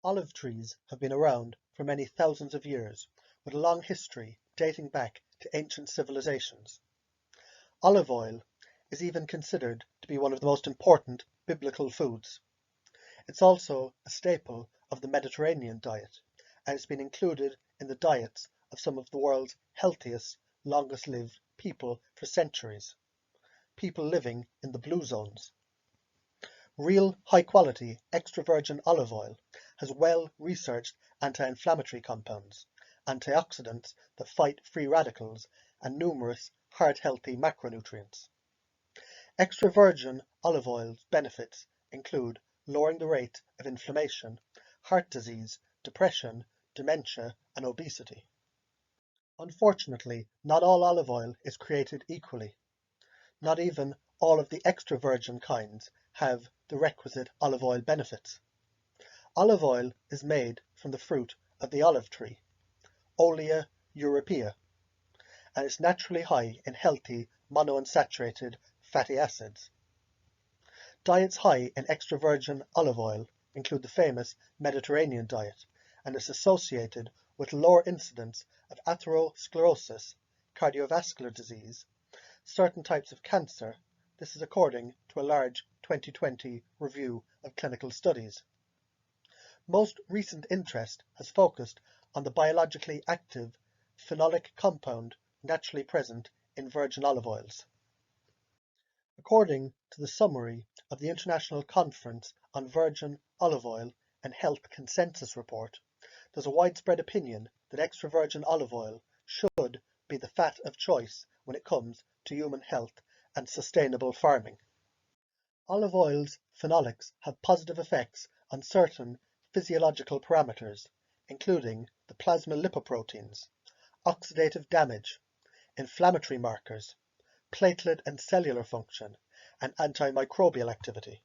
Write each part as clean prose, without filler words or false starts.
Olive trees have been around for many thousands of years, with a long history dating back to ancient civilizations. Olive oil is even considered to be one of the most important biblical foods. It's also a staple of the Mediterranean diet, and it's been included in the diets of some of the world's healthiest, longest-lived people for centuries, people living in the blue zones. Real high-quality extra virgin olive oil has well-researched anti-inflammatory compounds, antioxidants that fight free radicals, and numerous heart-healthy macronutrients. Extra virgin olive oil's benefits include lowering the rate of inflammation, heart disease, depression, dementia, and obesity. Unfortunately, not all olive oil is created equally. Not even all of the extra virgin kinds have the requisite olive oil benefits. Olive oil is made from the fruit of the olive tree, Olea europea, and is naturally high in healthy monounsaturated fatty acids. Diets high in extra virgin olive oil include the famous Mediterranean diet and is associated with lower incidence of atherosclerosis, cardiovascular disease, certain types of cancer. This is according to a large 2020 review of clinical studies. Most recent interest has focused on the biologically active phenolic compound naturally present in virgin olive oils. According to the summary of the International Conference on Virgin Olive Oil and Health Consensus Report, there's a widespread opinion that extra virgin olive oil should be the fat of choice when it comes to human health and sustainable farming. Olive oil's phenolics have positive effects on certain physiological parameters, including the plasma lipoproteins, oxidative damage, inflammatory markers, platelet and cellular function, and antimicrobial activity.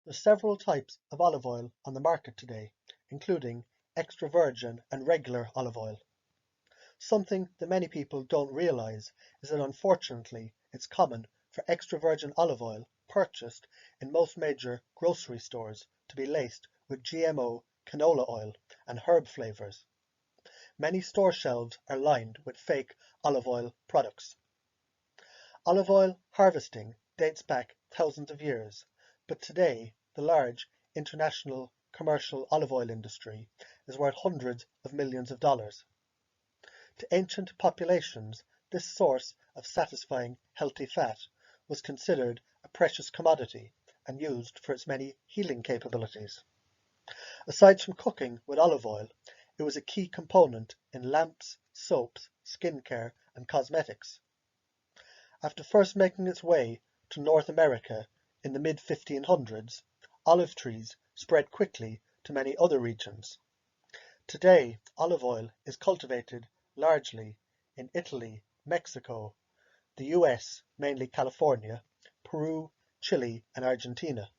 There are several types of olive oil on the market today, including extra virgin and regular olive oil. Something that many people don't realize is that unfortunately it's common for extra virgin olive oil purchased in most major grocery stores to be laced with GMO canola oil and herb flavors. Many store shelves are lined with fake olive oil products. Olive oil harvesting dates back thousands of years, but today the large international commercial olive oil industry is worth hundreds of millions of dollars. To ancient populations, this source of satisfying healthy fat was considered a precious commodity and used for its many healing capabilities. Aside from cooking with olive oil, it was a key component in lamps, soaps, skincare, and cosmetics. After first making its way to North America in the mid-1500s, olive trees spread quickly to many other regions. Today, olive oil is cultivated largely in Italy, Mexico, the US, mainly California, Peru, Chile, and Argentina.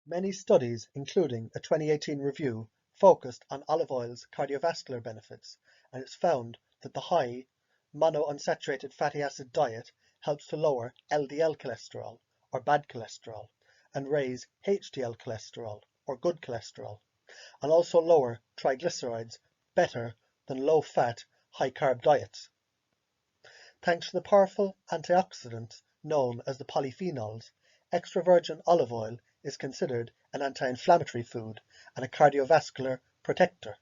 Many studies, including a 2018 review, focused on olive oil's cardiovascular benefits, and it's found that the high monounsaturated fatty acid diet helps to lower LDL cholesterol, or bad cholesterol, and raise HDL cholesterol, or good cholesterol, and also lower triglycerides better than low-fat, high-carb diets. Thanks to the powerful antioxidants known as the polyphenols, extra virgin olive oil is considered an anti-inflammatory food and a cardiovascular protector.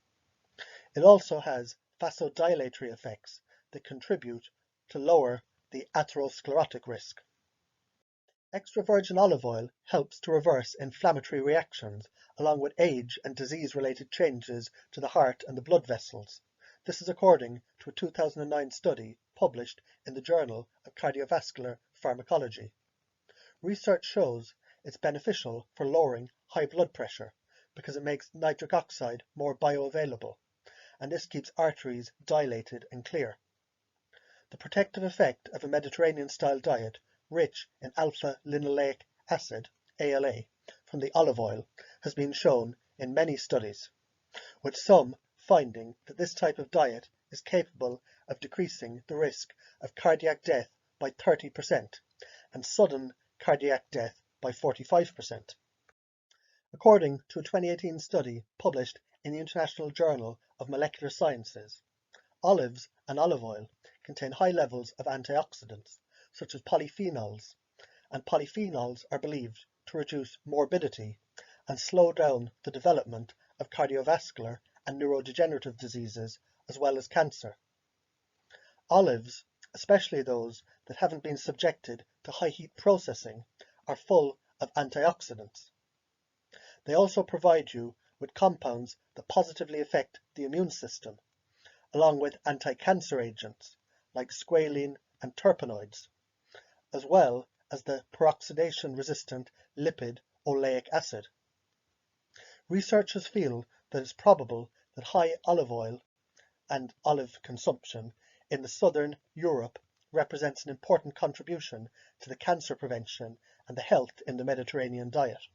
It also has vasodilatory effects that contribute to lower the atherosclerotic risk. Extra virgin olive oil helps to reverse inflammatory reactions along with age and disease-related changes to the heart and the blood vessels. This is according to a 2009 study published in the Journal of Cardiovascular Pharmacology. Research shows it's beneficial for lowering high blood pressure because it makes nitric oxide more bioavailable, and this keeps arteries dilated and clear. The protective effect of a Mediterranean-style diet rich in alpha-linoleic acid, ALA, from the olive oil has been shown in many studies, with some finding that this type of diet is capable of decreasing the risk of cardiac death by 30% and sudden cardiac death by 45%. According to a 2018 study published in the International Journal of Molecular Sciences, olives and olive oil contain high levels of antioxidants, such as polyphenols, and polyphenols are believed to reduce morbidity and slow down the development of cardiovascular and neurodegenerative diseases, as well as cancer. Olives, especially those that haven't been subjected to high heat processing, are full of antioxidants. They also provide you with compounds that positively affect the immune system, along with anti-cancer agents like squalene and terpenoids, as well as the peroxidation-resistant lipid oleic acid. Researchers feel that it's probable that high olive oil and olive consumption in the southern Europe represents an important contribution to the cancer prevention and the health in the Mediterranean diet.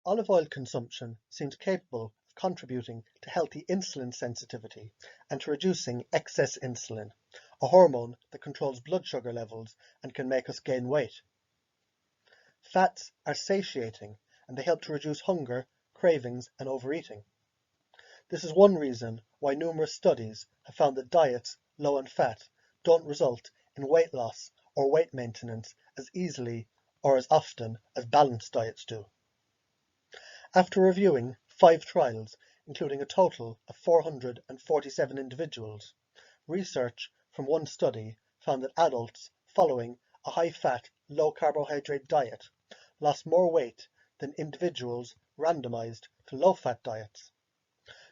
Olive oil consumption seems capable of contributing to healthy insulin sensitivity and to reducing excess insulin, a hormone that controls blood sugar levels and can make us gain weight. Fats are satiating and they help to reduce hunger, cravings, and overeating. This is one reason why numerous studies have found that diets low in fat don't result in weight loss or weight maintenance as easily or as often as balanced diets do. After reviewing 5 trials, including a total of 447 individuals, research from one study found that adults following a high-fat, low-carbohydrate diet lost more weight than individuals randomized to low-fat diets.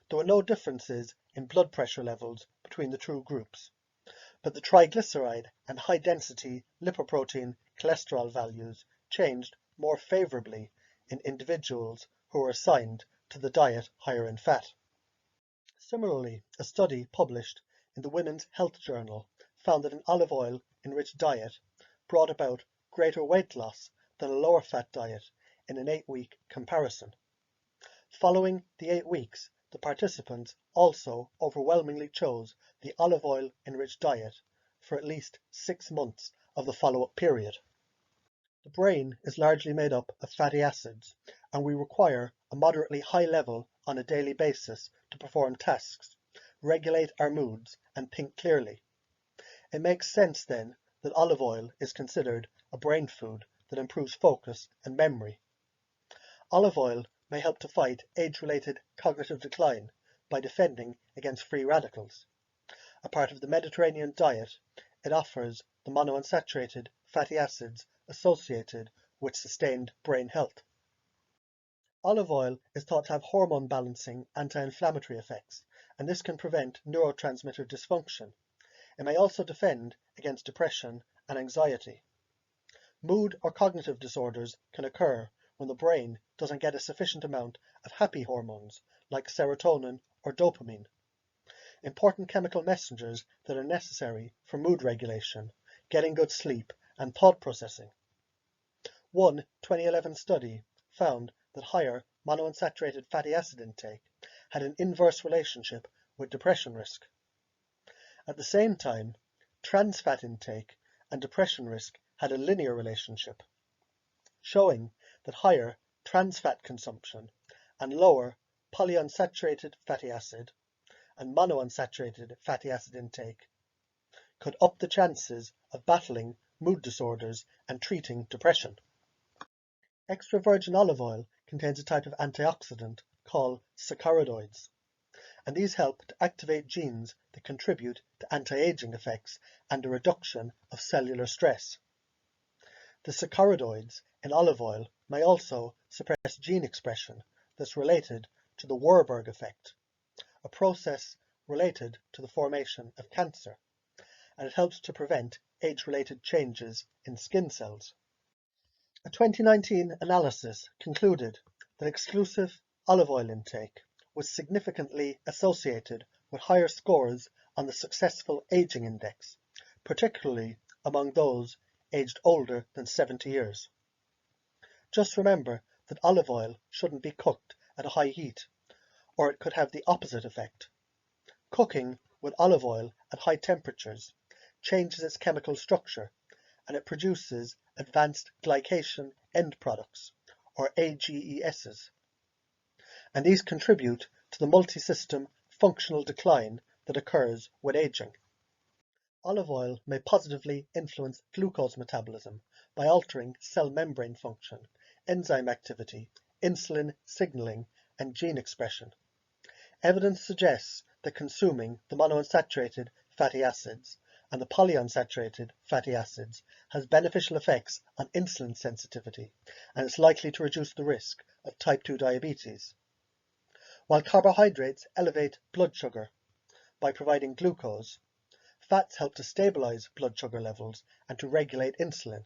There were no differences in blood pressure levels between the two groups, but the triglyceride and high-density lipoprotein cholesterol values changed more favorably in individuals who were assigned to the diet higher in fat. Similarly, a study published in the Women's Health Journal found that an olive oil enriched diet brought about greater weight loss than a lower fat diet in an 8-week comparison. Following the 8 weeks, the participants also overwhelmingly chose the olive oil enriched diet for at least 6 months of the follow-up period. The brain is largely made up of fatty acids, and we require a moderately high level on a daily basis to perform tasks, regulate our moods, and think clearly. It makes sense then that olive oil is considered a brain food that improves focus and memory. Olive oil may help to fight age-related cognitive decline by defending against free radicals. A part of the Mediterranean diet, it offers the monounsaturated fatty acids associated with sustained brain health. Olive oil is thought to have hormone-balancing anti-inflammatory effects, and this can prevent neurotransmitter dysfunction. It may also defend against depression and anxiety. Mood or cognitive disorders can occur when the brain doesn't get a sufficient amount of happy hormones like serotonin or dopamine, important chemical messengers that are necessary for mood regulation, getting good sleep, and thought processing. One 2011 study found that higher monounsaturated fatty acid intake had an inverse relationship with depression risk. At the same time, trans fat intake and depression risk had a linear relationship, showing that higher trans fat consumption and lower polyunsaturated fatty acid and monounsaturated fatty acid intake could up the chances of battling mood disorders and treating depression. Extra virgin olive oil contains a type of antioxidant called saccharidoids, and these help to activate genes that contribute to anti-aging effects and a reduction of cellular stress. The saccharidoids in olive oil may also suppress gene expression that's related to the Warburg effect, a process related to the formation of cancer, and it helps to prevent age-related changes in skin cells. A 2019 analysis concluded that exclusive olive oil intake was significantly associated with higher scores on the Successful Aging Index, particularly among those aged older than 70 years. Just remember that olive oil shouldn't be cooked at a high heat, or it could have the opposite effect. Cooking with olive oil at high temperatures changes its chemical structure, and it produces advanced glycation end products, or AGESs, and these contribute to the multi-system functional decline that occurs with aging. Olive oil may positively influence glucose metabolism by altering cell membrane function, enzyme activity, insulin signaling, and gene expression. Evidence suggests that consuming the monounsaturated fatty acids and the polyunsaturated fatty acids has beneficial effects on insulin sensitivity and is likely to reduce the risk of type 2 diabetes. While carbohydrates elevate blood sugar by providing glucose, fats help to stabilize blood sugar levels and to regulate insulin.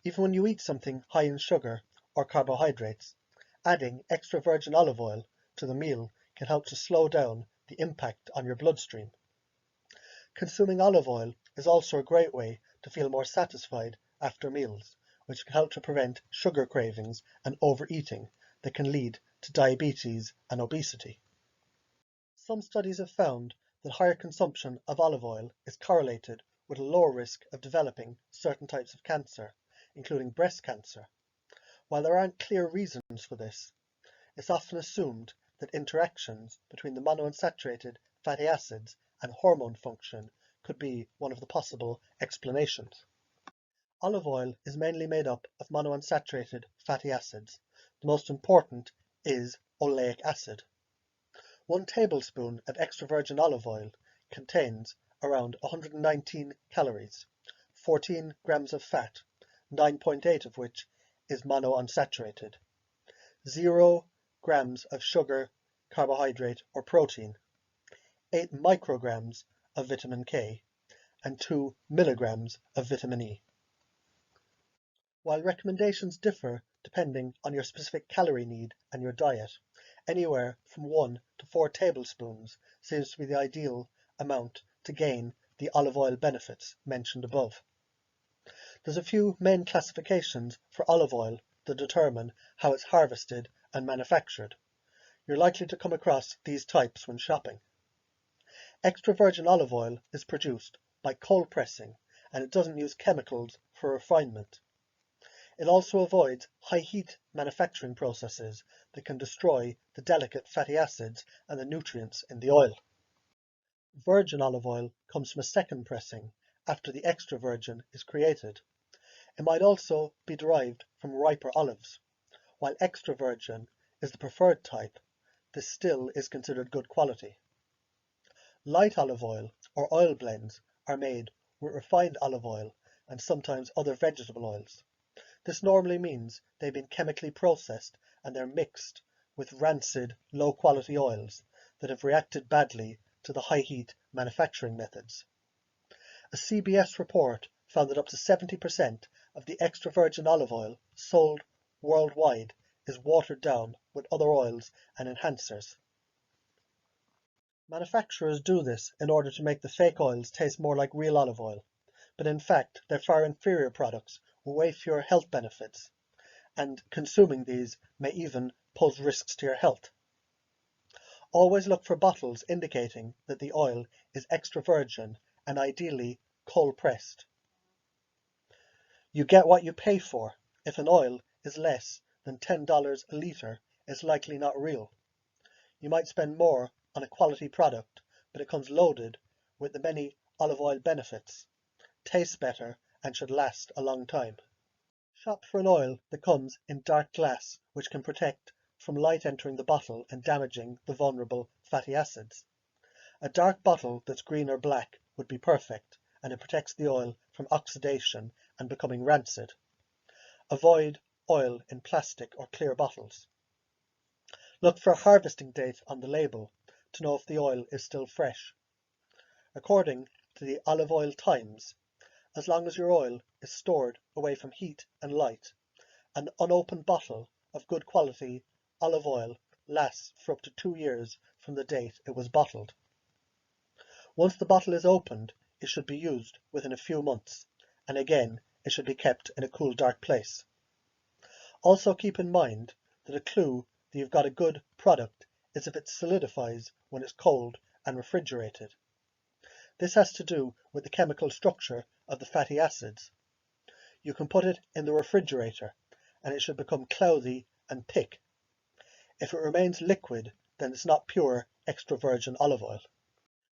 Even when you eat something high in sugar or carbohydrates, adding extra virgin olive oil to the meal can help to slow down the impact on your bloodstream. Consuming olive oil is also a great way to feel more satisfied after meals, which can help to prevent sugar cravings and overeating that can lead to diabetes and obesity. Some studies have found that higher consumption of olive oil is correlated with a lower risk of developing certain types of cancer, including breast cancer. While there aren't clear reasons for this, it's often assumed that interactions between the monounsaturated fatty acids and hormone function could be one of the possible explanations. Olive oil is mainly made up of monounsaturated fatty acids. The most important is oleic acid. 1 tablespoon of extra virgin olive oil contains around 119 calories, 14 grams of fat, 9.8 of which is monounsaturated, 0 grams of sugar, carbohydrate, or protein, 8 micrograms of vitamin K, and 2 milligrams of vitamin E. While recommendations differ depending on your specific calorie need and your diet, anywhere from 1 to 4 tablespoons seems to be the ideal amount to gain the olive oil benefits mentioned above. There's a few main classifications for olive oil that determine how it's harvested and manufactured. You're likely to come across these types when shopping. Extra virgin olive oil is produced by cold pressing, and it doesn't use chemicals for refinement. It also avoids high heat manufacturing processes that can destroy the delicate fatty acids and the nutrients in the oil. Virgin olive oil comes from a second pressing after the extra virgin is created. It might also be derived from riper olives. While extra virgin is the preferred type, this still is considered good quality. Light olive oil or oil blends are made with refined olive oil and sometimes other vegetable oils. This normally means they've been chemically processed and they're mixed with rancid, low-quality oils that have reacted badly to the high-heat manufacturing methods. A CBS report found that up to 70% of the extra virgin olive oil sold worldwide is watered down with other oils and enhancers. Manufacturers do this in order to make the fake oils taste more like real olive oil, but in fact they're far inferior products with way fewer health benefits, and consuming these may even pose risks to your health. Always look for bottles indicating that the oil is extra virgin and ideally cold pressed. You get what you pay for. If an oil is less than $10 a litre, it's likely not real. You might spend more on a quality product, but it comes loaded with the many olive oil benefits, tastes better, and should last a long time. Shop for an oil that comes in dark glass, which can protect from light entering the bottle and damaging the vulnerable fatty acids. A dark bottle that's green or black would be perfect, and it protects the oil from oxidation and becoming rancid. Avoid oil in plastic or clear bottles. Look for a harvesting date on the label to know if the oil is still fresh. According to the Olive Oil Times, as long as your oil is stored away from heat and light, an unopened bottle of good quality olive oil lasts for up to 2 years from the date it was bottled. Once the bottle is opened, it should be used within a few months, and again, it should be kept in a cool, dark place. Also keep in mind that a clue that you've got a good product is if it solidifies when it's cold and refrigerated. This has to do with the chemical structure of the fatty acids. You can put it in the refrigerator, and it should become cloudy and thick. If it remains liquid, then it's not pure extra virgin olive oil.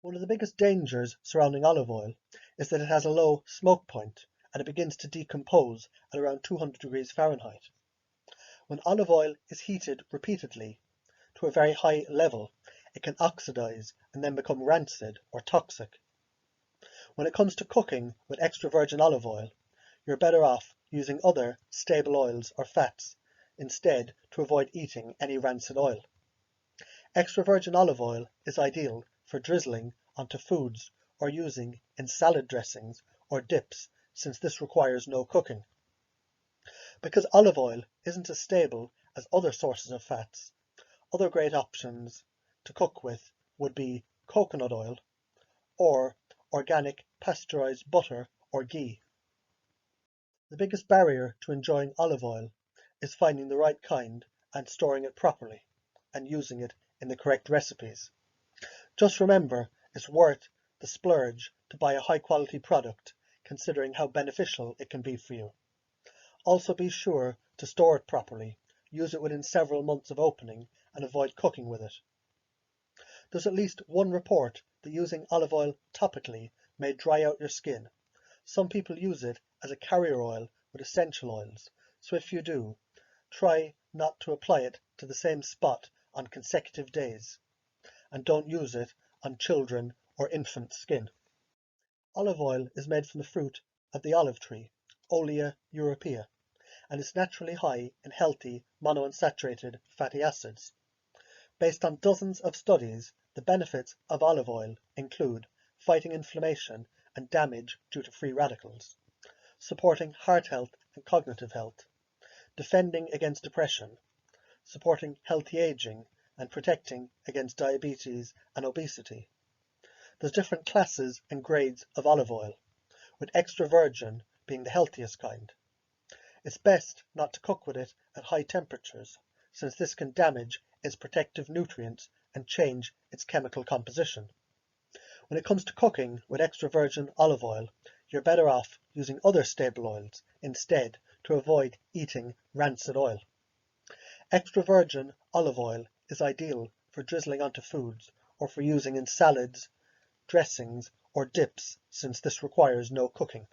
One of the biggest dangers surrounding olive oil is that it has a low smoke point and it begins to decompose at around 200 degrees Fahrenheit. When olive oil is heated repeatedly to a very high level, it can oxidize and then become rancid or toxic. When it comes to cooking with extra virgin olive oil, you're better off using other stable oils or fats instead to avoid eating any rancid oil. Extra virgin olive oil is ideal for drizzling onto foods or using in salad dressings or dips, since this requires no cooking. Because olive oil isn't as stable as other sources of fats, other great options to cook with would be coconut oil or organic pasteurized butter or ghee. The biggest barrier to enjoying olive oil is finding the right kind and storing it properly and using it in the correct recipes. Just remember, it's worth the splurge to buy a high quality product, considering how beneficial it can be for you. Also be sure to store it properly, use it within several months of opening, and avoid cooking with it. There's at least one report that using olive oil topically may dry out your skin. Some people use it as a carrier oil with essential oils, so if you do, try not to apply it to the same spot on consecutive days, and don't use it on children or infant skin. Olive oil is made from the fruit of the olive tree, Olea europea, and is naturally high in healthy monounsaturated fatty acids. Based on dozens of studies, the benefits of olive oil include fighting inflammation and damage due to free radicals, supporting heart health and cognitive health, defending against depression, supporting healthy aging, and protecting against diabetes and obesity. There's different classes and grades of olive oil, with extra virgin being the healthiest kind. It's best not to cook with it at high temperatures, since this can damage its protective nutrients and change its chemical composition. When it comes to cooking with extra virgin olive oil, you're better off using other stable oils instead to avoid eating rancid oil. Extra virgin olive oil is ideal for drizzling onto foods or for using in salads, dressings, or dips, since this requires no cooking.